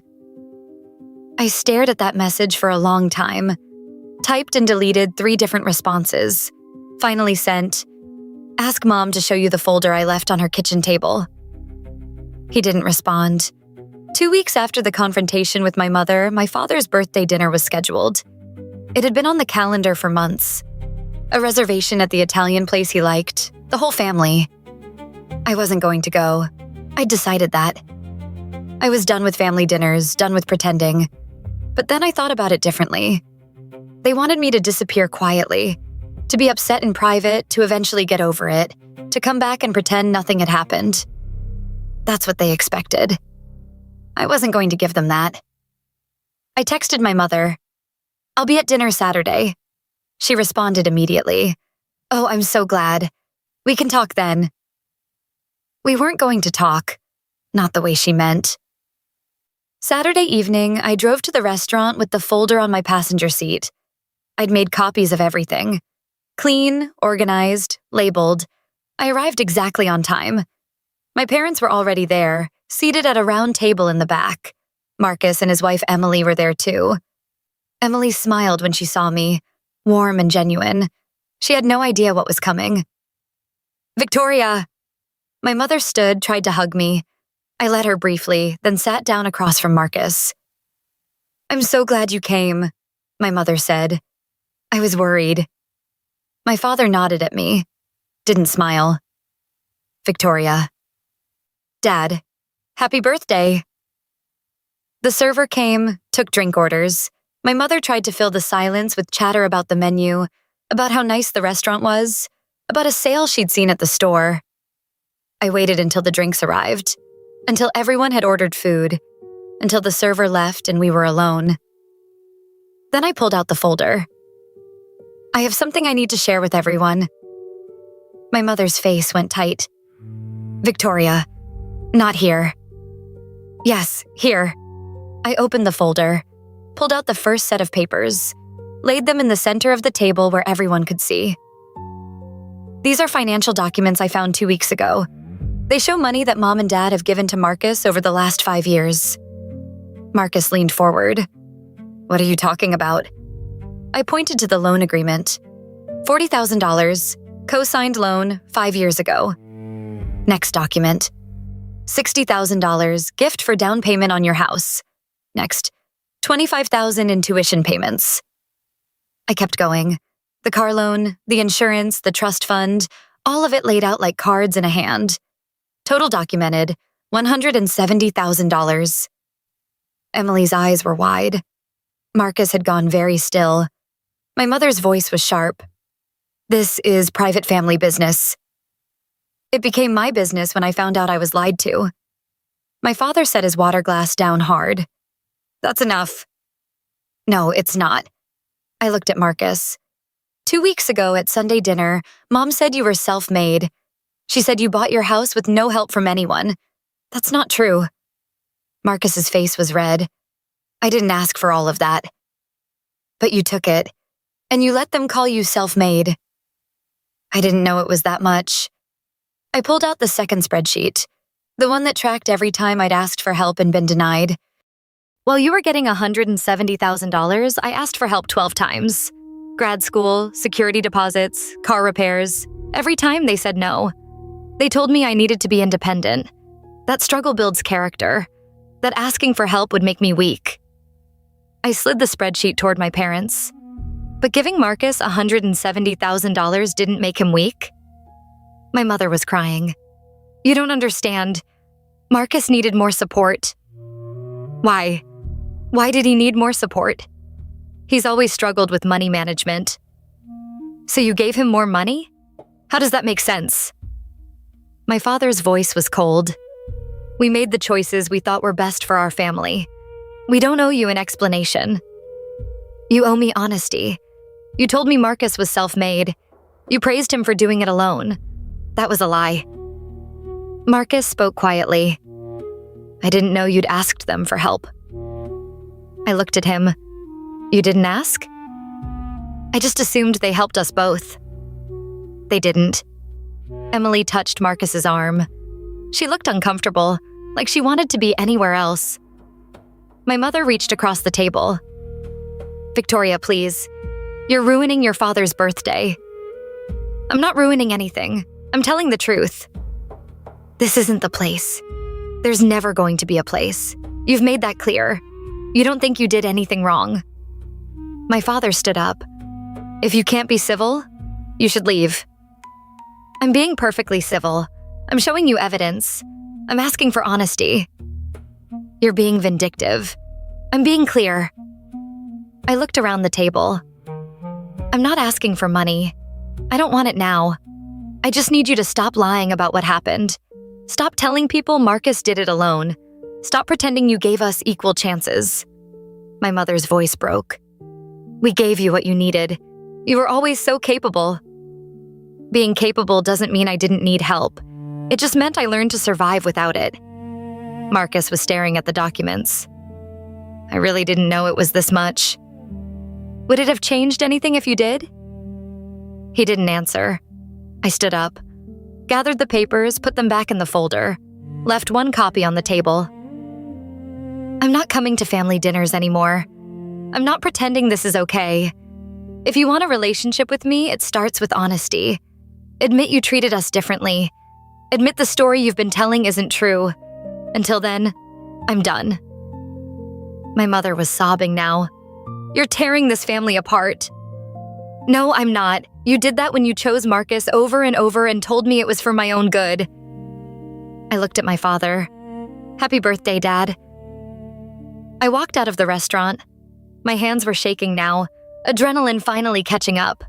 I stared at that message for a long time. Typed and deleted 3 different responses. Finally sent, ask Mom to show you the folder I left on her kitchen table. He didn't respond. 2 weeks after the confrontation with my mother, my father's birthday dinner was scheduled. It had been on the calendar for months. A reservation at the Italian place he liked, the whole family. I wasn't going to go. I'd decided that. I was done with family dinners, done with pretending. But then I thought about it differently. They wanted me to disappear quietly, to be upset in private, to eventually get over it, to come back and pretend nothing had happened. That's what they expected. I wasn't going to give them that. I texted my mother. I'll be at dinner Saturday. She responded immediately. Oh, I'm so glad. We can talk then. We weren't going to talk. Not the way she meant. Saturday evening, I drove to the restaurant with the folder on my passenger seat. I'd made copies of everything. Clean, organized, labeled. I arrived exactly on time. My parents were already there, seated at a round table in the back. Marcus and his wife Emily were there too. Emily smiled when she saw me, warm and genuine. She had no idea what was coming. "Victoria!" My mother stood, tried to hug me. I let her briefly, then sat down across from Marcus. "I'm so glad you came," my mother said. I was worried. My father nodded at me, didn't smile. "Victoria." "Dad, happy birthday." The server came, took drink orders. My mother tried to fill the silence with chatter about the menu, about how nice the restaurant was, about a sale she'd seen at the store. I waited until the drinks arrived, until everyone had ordered food, until the server left and we were alone. Then I pulled out the folder. "I have something I need to share with everyone." My mother's face went tight. "Victoria, not here." "Yes, here." I opened the folder, pulled out the first set of papers, laid them in the center of the table where everyone could see. "These are financial documents I found 2 weeks ago. They show money that Mom and Dad have given to Marcus over the last 5 years." Marcus leaned forward. "What are you talking about?" I pointed to the loan agreement. $40,000, co-signed loan 5 years ago. Next document. $60,000, gift for down payment on your house. Next, $25,000 in tuition payments. I kept going. The car loan, the insurance, the trust fund, all of it laid out like cards in a hand. Total documented, $170,000. Emily's eyes were wide. Marcus had gone very still. My mother's voice was sharp. "This is private family business." It became my business when I found out I was lied to. My father set his water glass down hard. "That's enough." "No, it's not." I looked at Marcus. 2 weeks ago at Sunday dinner, Mom said you were self-made. She said you bought your house with no help from anyone. That's not true. Marcus's face was red. "I didn't ask for all of that." "But you took it, and you let them call you self-made." "I didn't know it was that much." I pulled out the second spreadsheet, the one that tracked every time I'd asked for help and been denied. "While you were getting $170,000, I asked for help 12 times. Grad school, security deposits, car repairs. Every time they said no. They told me I needed to be independent. That struggle builds character. That asking for help would make me weak." I slid the spreadsheet toward my parents. But giving Marcus $170,000 didn't make him weak? My mother was crying. "You don't understand. Marcus needed more support." "Why? Why did he need more support?" "He's always struggled with money management." "So you gave him more money? How does that make sense?" My father's voice was cold. "We made the choices we thought were best for our family. We don't owe you an explanation. You owe me honesty. You told me Marcus was self-made. You praised him for doing it alone. That was a lie." Marcus spoke quietly. "I didn't know you'd asked them for help." I looked at him. "You didn't ask?" "I just assumed they helped us both." "They didn't." Emily touched Marcus's arm. She looked uncomfortable, like she wanted to be anywhere else. My mother reached across the table. "Victoria, please. You're ruining your father's birthday." "I'm not ruining anything. I'm telling the truth." "This isn't the place. There's never going to be a place. You've made that clear. You don't think you did anything wrong." My father stood up. "If you can't be civil, you should leave." "I'm being perfectly civil. I'm showing you evidence. I'm asking for honesty." "You're being vindictive. I'm being clear." I looked around the table. "I'm not asking for money. I don't want it now. I just need you to stop lying about what happened. Stop telling people Marcus did it alone. Stop pretending you gave us equal chances." My mother's voice broke. "We gave you what you needed. You were always so capable." "Being capable doesn't mean I didn't need help. It just meant I learned to survive without it." Marcus was staring at the documents. "I really didn't know it was this much." "Would it have changed anything if you did?" He didn't answer. I stood up. gathered the papers, put them back in the folder, left one copy on the table. I'm not coming to family dinners anymore. I'm not pretending this is okay. If you want a relationship with me, it starts with honesty. Admit you treated us differently. Admit the story you've been telling isn't true. Until then, I'm done. My mother was sobbing now. You're tearing this family apart. No, I'm not. You did that when you chose Marcus over and over and told me it was for my own good. I looked at my father. Happy birthday, Dad. I walked out of the restaurant. My hands were shaking now, adrenaline finally catching up.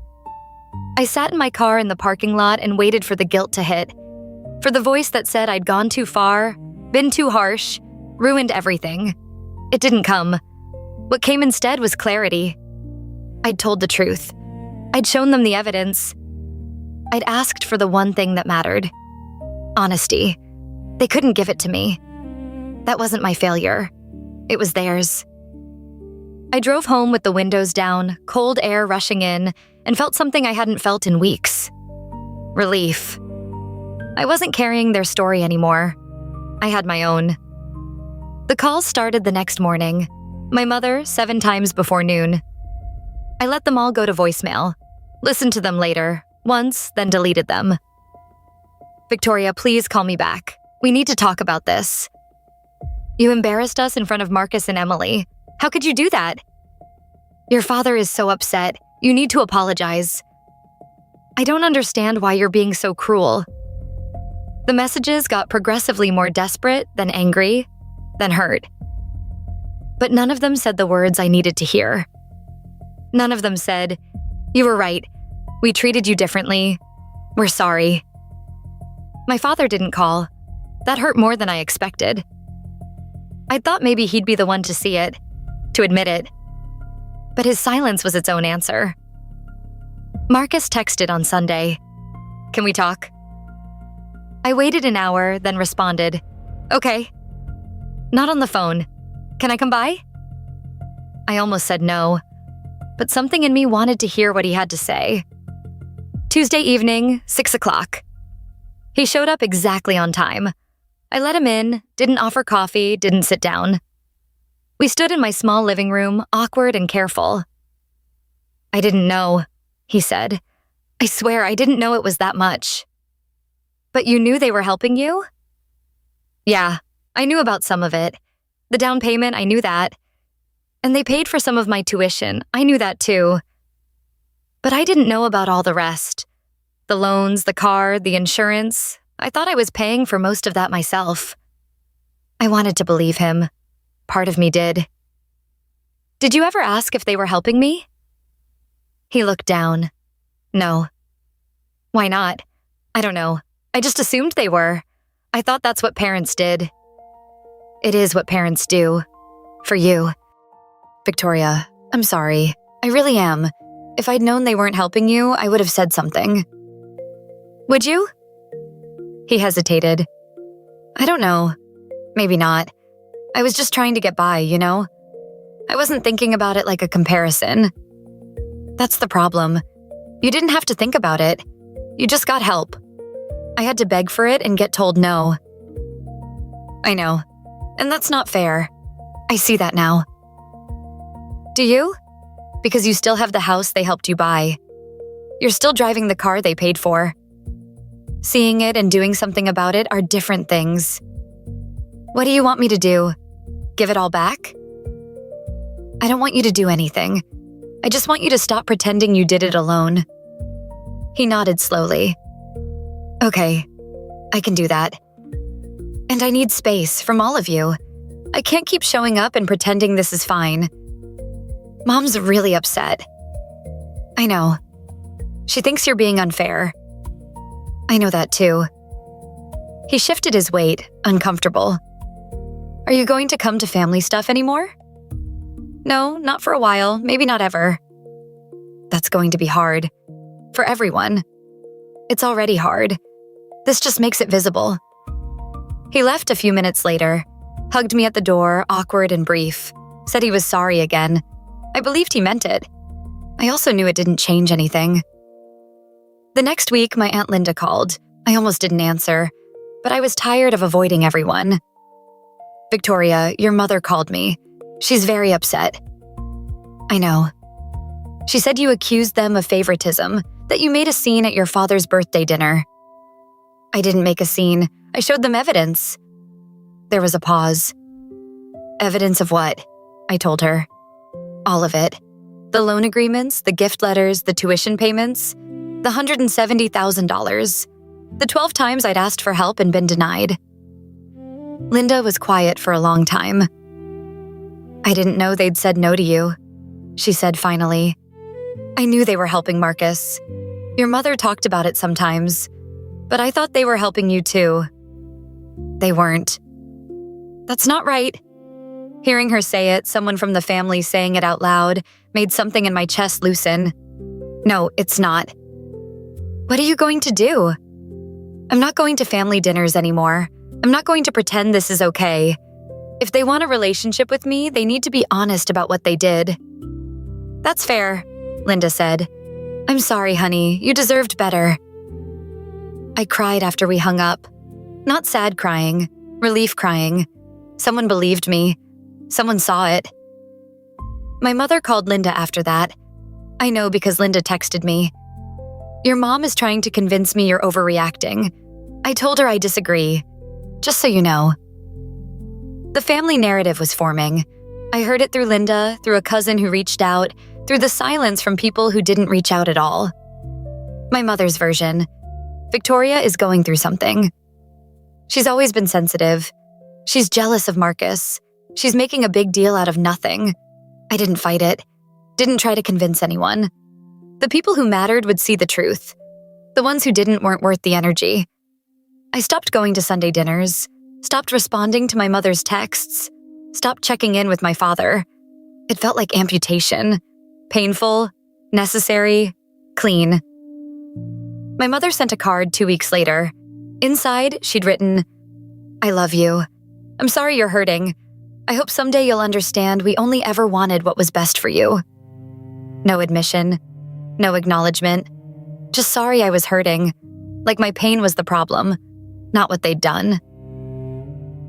I sat in my car in the parking lot and waited for the guilt to hit, for the voice that said I'd gone too far, been too harsh, ruined everything. It didn't come. What came instead was clarity. I'd told the truth. I'd shown them the evidence. I'd asked for the one thing that mattered. Honesty. They couldn't give it to me. That wasn't my failure. It was theirs. I drove home with the windows down, cold air rushing in, and felt something I hadn't felt in weeks. Relief. I wasn't carrying their story anymore. I had my own. The calls started the next morning. My mother, 7 times before noon. I let them all go to voicemail. Listened to them later, once, then deleted them. Victoria, please call me back. We need to talk about this. You embarrassed us in front of Marcus and Emily. How could you do that? Your father is so upset. You need to apologize. I don't understand why you're being so cruel. The messages got progressively more desperate, then angry, then hurt. But none of them said the words I needed to hear. None of them said, "You were right. We treated you differently. We're sorry." My father didn't call. That hurt more than I expected. I thought maybe he'd be the one to see it, to admit it. But his silence was its own answer. Marcus texted on Sunday. Can we talk? I waited an hour, then responded, okay. Not on the phone. Can I come by? I almost said no, but something in me wanted to hear what he had to say. Tuesday evening, 6 o'clock. He showed up exactly on time. I let him in, didn't offer coffee, didn't sit down. We stood in my small living room, awkward and careful. I didn't know, he said. I swear I didn't know it was that much. But you knew they were helping you? Yeah, I knew about some of it. The down payment, I knew that. And they paid for some of my tuition, I knew that too. But I didn't know about all the rest. The loans, the car, the insurance. I thought I was paying for most of that myself. I wanted to believe him. Part of me did. Did you ever ask if they were helping me? He looked down. No. Why not? I don't know. I just assumed they were. I thought that's what parents did. It is what parents do. For you. Victoria, I'm sorry. I really am. If I'd known they weren't helping you, I would have said something. Would you? He hesitated. I don't know. Maybe not. I was just trying to get by, you know? I wasn't thinking about it like a comparison. That's the problem. You didn't have to think about it. You just got help. I had to beg for it and get told no. I know. And that's not fair. I see that now. Do you? Because you still have the house they helped you buy. You're still driving the car they paid for. Seeing it and doing something about it are different things. What do you want me to do? Give it all back? I don't want you to do anything. I just want you to stop pretending you did it alone. He nodded slowly. Okay, I can do that. And I need space from all of you. I can't keep showing up and pretending this is fine. Mom's really upset. I know. She thinks you're being unfair. I know that too. He shifted his weight, uncomfortable. Are you going to come to family stuff anymore? No, not for a while, maybe not ever. That's going to be hard. For everyone. It's already hard. This just makes it visible. He left a few minutes later, hugged me at the door, awkward and brief, said he was sorry again. I believed he meant it. I also knew it didn't change anything. The next week, my Aunt Linda called. I almost didn't answer, but I was tired of avoiding everyone. "Victoria, your mother called me. She's very upset." "I know." "She said you accused them of favoritism, that you made a scene at your father's birthday dinner." "I didn't make a scene. I showed them evidence." There was a pause. "Evidence of what?" I told her. "All of it. The loan agreements, the gift letters, the tuition payments, the $170,000, the 12 times I'd asked for help and been denied." Linda was quiet for a long time. "I didn't know they'd said no to you," she said finally. "I knew they were helping Marcus. Your mother talked about it sometimes, but I thought they were helping you too." "They weren't." "That's not right." Hearing her say it, someone from the family saying it out loud, made something in my chest loosen. "No, it's not." "What are you going to do?" "I'm not going to family dinners anymore. I'm not going to pretend this is okay. If they want a relationship with me, they need to be honest about what they did." "That's fair," Linda said. "I'm sorry, honey. You deserved better." I cried after we hung up. Not sad crying, relief crying. Someone believed me. Someone saw it. My mother called Linda after that. I know because Linda texted me. "Your mom is trying to convince me you're overreacting. I told her I disagree. Just so you know." The family narrative was forming. I heard it through Linda, through a cousin who reached out, through the silence from people who didn't reach out at all. My mother's version. Victoria is going through something. She's always been sensitive. She's jealous of Marcus. She's making a big deal out of nothing. I didn't fight it. Didn't try to convince anyone. The people who mattered would see the truth. The ones who didn't weren't worth the energy. I stopped going to Sunday dinners, stopped responding to my mother's texts, stopped checking in with my father. It felt like amputation. Painful, necessary, clean. My mother sent a card 2 weeks later. Inside, she'd written, "I love you. I'm sorry you're hurting. I hope someday you'll understand we only ever wanted what was best for you." No admission, no acknowledgement. Just sorry I was hurting, like my pain was the problem, not what they'd done.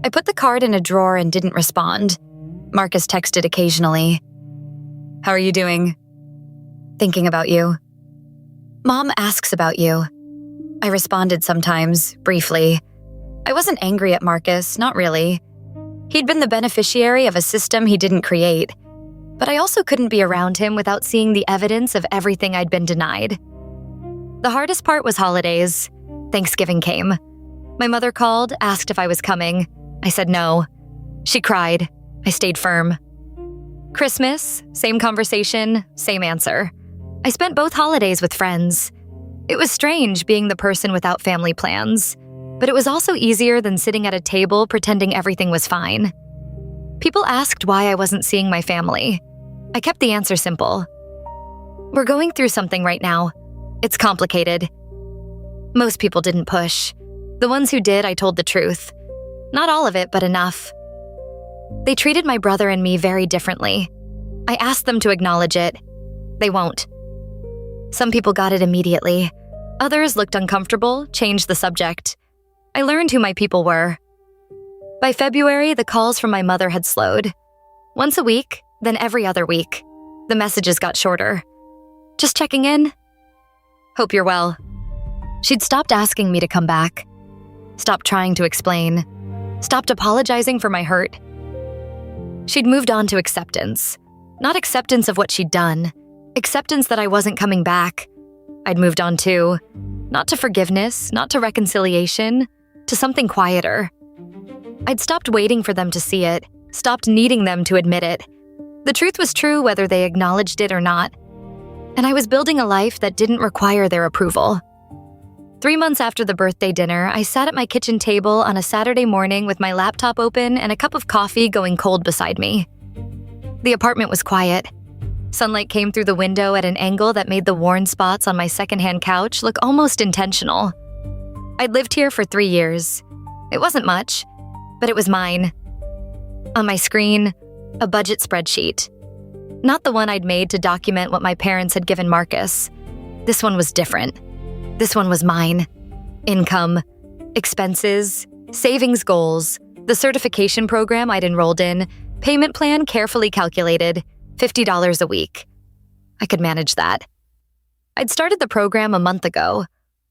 I put the card in a drawer and didn't respond. Marcus texted occasionally. "How are you doing?" "Thinking about you." "Mom asks about you." I responded sometimes, briefly. I wasn't angry at Marcus, not really. He'd been the beneficiary of a system he didn't create, but I also couldn't be around him without seeing the evidence of everything I'd been denied. The hardest part was holidays. Thanksgiving came. My mother called, asked if I was coming. I said no. She cried. I stayed firm. Christmas, same conversation, same answer. I spent both holidays with friends. It was strange being the person without family plans, but it was also easier than sitting at a table pretending everything was fine. People asked why I wasn't seeing my family. I kept the answer simple. "We're going through something right now. It's complicated." Most people didn't push. The ones who did, I told the truth. Not all of it, but enough. They treated my brother and me very differently. I asked them to acknowledge it. They won't. Some people got it immediately. Others looked uncomfortable, changed the subject. I learned who my people were. By February, the calls from my mother had slowed. Once a week, then every other week. The messages got shorter. "Just checking in. Hope you're well." She'd stopped asking me to come back. Stopped trying to explain. Stopped apologizing for my hurt. She'd moved on to acceptance. Not acceptance of what she'd done. Acceptance that I wasn't coming back. I'd moved on too. Not to forgiveness, not to reconciliation, to something quieter. I'd stopped waiting for them to see it, stopped needing them to admit it. The truth was true whether they acknowledged it or not. And I was building a life that didn't require their approval. 3 months after the birthday dinner, I sat at my kitchen table on a Saturday morning with my laptop open and a cup of coffee going cold beside me. The apartment was quiet. Sunlight came through the window at an angle that made the worn spots on my secondhand couch look almost intentional. I'd lived here for 3 years. It wasn't much, but it was mine. On my screen, a budget spreadsheet. Not the one I'd made to document what my parents had given Marcus. This one was different. This one was mine. Income, expenses, savings goals, the certification program I'd enrolled in, payment plan carefully calculated, $50 a week. I could manage that. I'd started the program a month ago.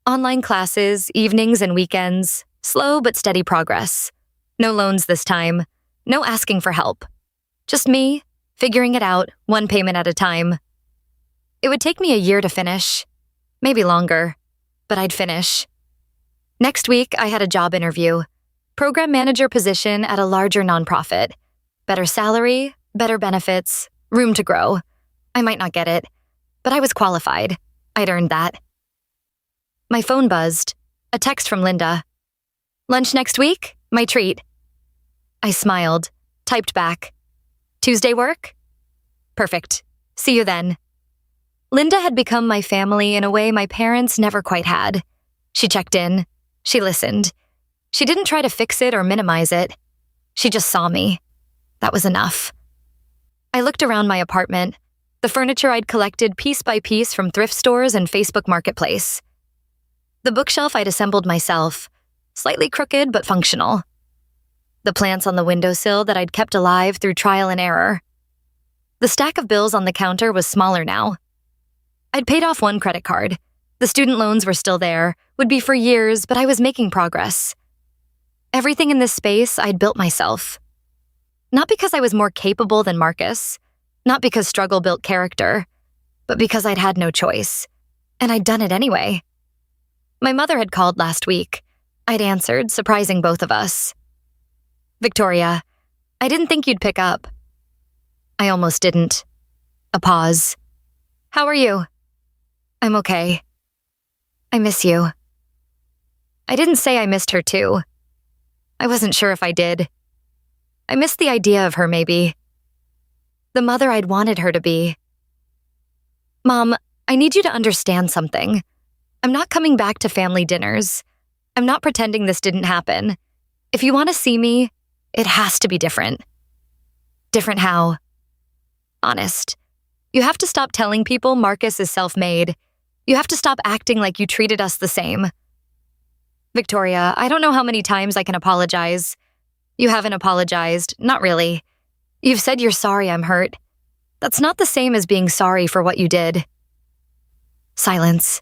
Online classes, evenings and weekends, slow but steady progress. No loans this time, no asking for help. Just me, figuring it out, one payment at a time. It would take me a year to finish, maybe longer, but I'd finish. Next week, I had a job interview, program manager position at a larger nonprofit. Better salary, better benefits, room to grow. I might not get it, but I was qualified. I'd earned that. My phone buzzed. A text from Linda. Lunch next week? My treat. I smiled, typed back. Tuesday work? Perfect. See you then. Linda had become my family in a way my parents never quite had. She checked in. She listened. She didn't try to fix it or minimize it. She just saw me. That was enough. I looked around my apartment, the furniture I'd collected piece by piece from thrift stores and Facebook Marketplace. The bookshelf I'd assembled myself, slightly crooked but functional. The plants on the windowsill that I'd kept alive through trial and error. The stack of bills on the counter was smaller now. I'd paid off one credit card. The student loans were still there, would be for years, but I was making progress. Everything in this space I'd built myself. Not because I was more capable than Marcus, not because struggle built character, but because I'd had no choice, and I'd done it anyway. My mother had called last week. I'd answered, surprising both of us. Victoria, I didn't think you'd pick up. I almost didn't. A pause. How are you? I'm okay. I miss you. I didn't say I missed her too. I wasn't sure if I did. I missed the idea of her, maybe. The mother I'd wanted her to be. Mom, I need you to understand something. I'm not coming back to family dinners. I'm not pretending this didn't happen. If you want to see me, it has to be different. Different how? Honest. You have to stop telling people Marcus is self-made. You have to stop acting like you treated us the same. Victoria, I don't know how many times I can apologize. You haven't apologized, not really. You've said you're sorry I'm hurt. That's not the same as being sorry for what you did. Silence.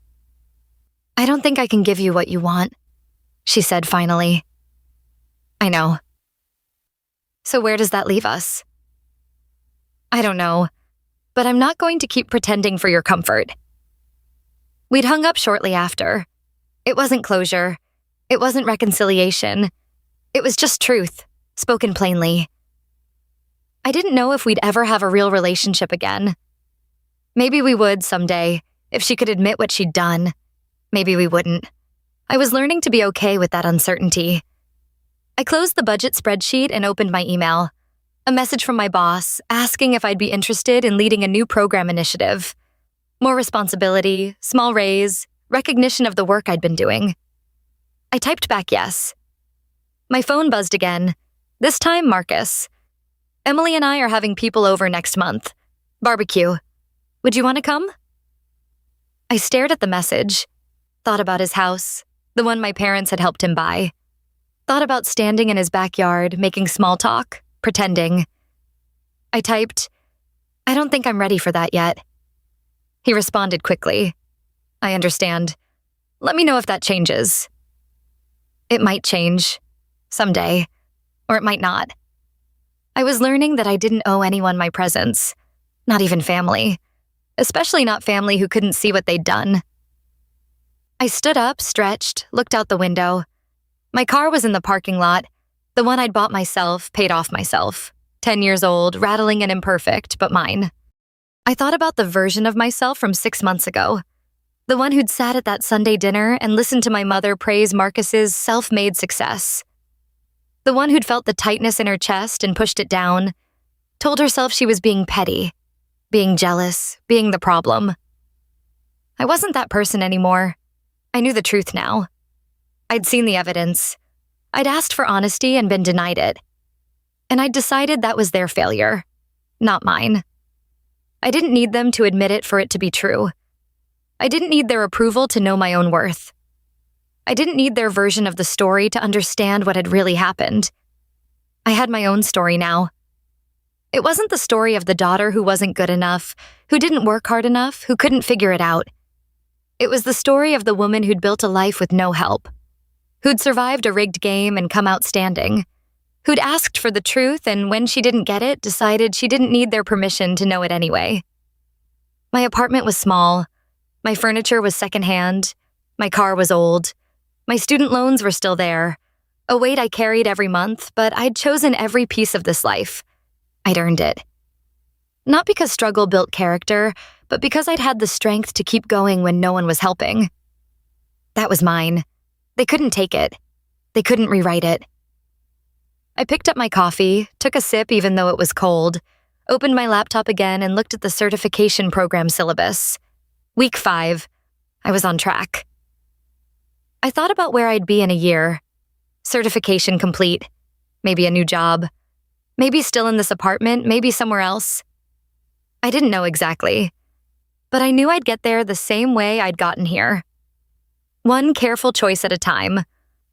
I don't think I can give you what you want, she said finally. I know. So where does that leave us? I don't know, but I'm not going to keep pretending for your comfort. We'd hung up shortly after. It wasn't closure. It wasn't reconciliation. It was just truth, spoken plainly. I didn't know if we'd ever have a real relationship again. Maybe we would someday, if she could admit what she'd done. Maybe we wouldn't. I was learning to be okay with that uncertainty. I closed the budget spreadsheet and opened my email. A message from my boss asking if I'd be interested in leading a new program initiative. More responsibility, small raise, recognition of the work I'd been doing. I typed back yes. My phone buzzed again. This time, Marcus. Emily and I are having people over next month. Barbecue. Would you want to come? I stared at the message. Thought about his house, the one my parents had helped him buy. Thought about standing in his backyard, making small talk, pretending. I typed, I don't think I'm ready for that yet. He responded quickly. I understand. Let me know if that changes. It might change. Someday. Or it might not. I was learning that I didn't owe anyone my presence. Not even family. Especially not family who couldn't see what they'd done. I stood up, stretched, looked out the window. My car was in the parking lot, the one I'd bought myself, paid off myself. 10 years old, rattling and imperfect, but mine. I thought about the version of myself from 6 months ago. The one who'd sat at that Sunday dinner and listened to my mother praise Marcus's self-made success. The one who'd felt the tightness in her chest and pushed it down, told herself she was being petty, being jealous, being the problem. I wasn't that person anymore. I knew the truth now. I'd seen the evidence. I'd asked for honesty and been denied it. And I'd decided that was their failure, not mine. I didn't need them to admit it for it to be true. I didn't need their approval to know my own worth. I didn't need their version of the story to understand what had really happened. I had my own story now. It wasn't the story of the daughter who wasn't good enough, who didn't work hard enough, who couldn't figure it out. It was the story of the woman who'd built a life with no help, who'd survived a rigged game and come out standing, who'd asked for the truth and when she didn't get it, decided she didn't need their permission to know it anyway. My apartment was small. My furniture was secondhand. My car was old. My student loans were still there, a weight I carried every month, but I'd chosen every piece of this life. I'd earned it. Not because struggle built character, but because I'd had the strength to keep going when no one was helping. That was mine. They couldn't take it. They couldn't rewrite it. I picked up my coffee, took a sip even though it was cold, opened my laptop again and looked at the certification program syllabus. Week 5. I was on track. I thought about where I'd be in a year. Certification complete. Maybe a new job. Maybe still in this apartment, maybe somewhere else. I didn't know exactly. But I knew I'd get there the same way I'd gotten here. One careful choice at a time.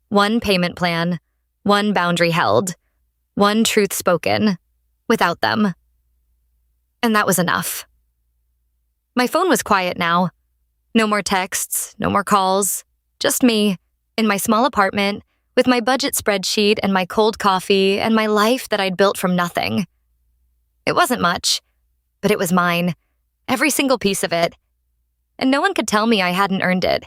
One payment plan. One boundary held. One truth spoken. Without them. And that was enough. My phone was quiet now. No more texts, no more calls. Just me, in my small apartment, with my budget spreadsheet and my cold coffee and my life that I'd built from nothing. It wasn't much, but it was mine. Every single piece of it. And no one could tell me I hadn't earned it.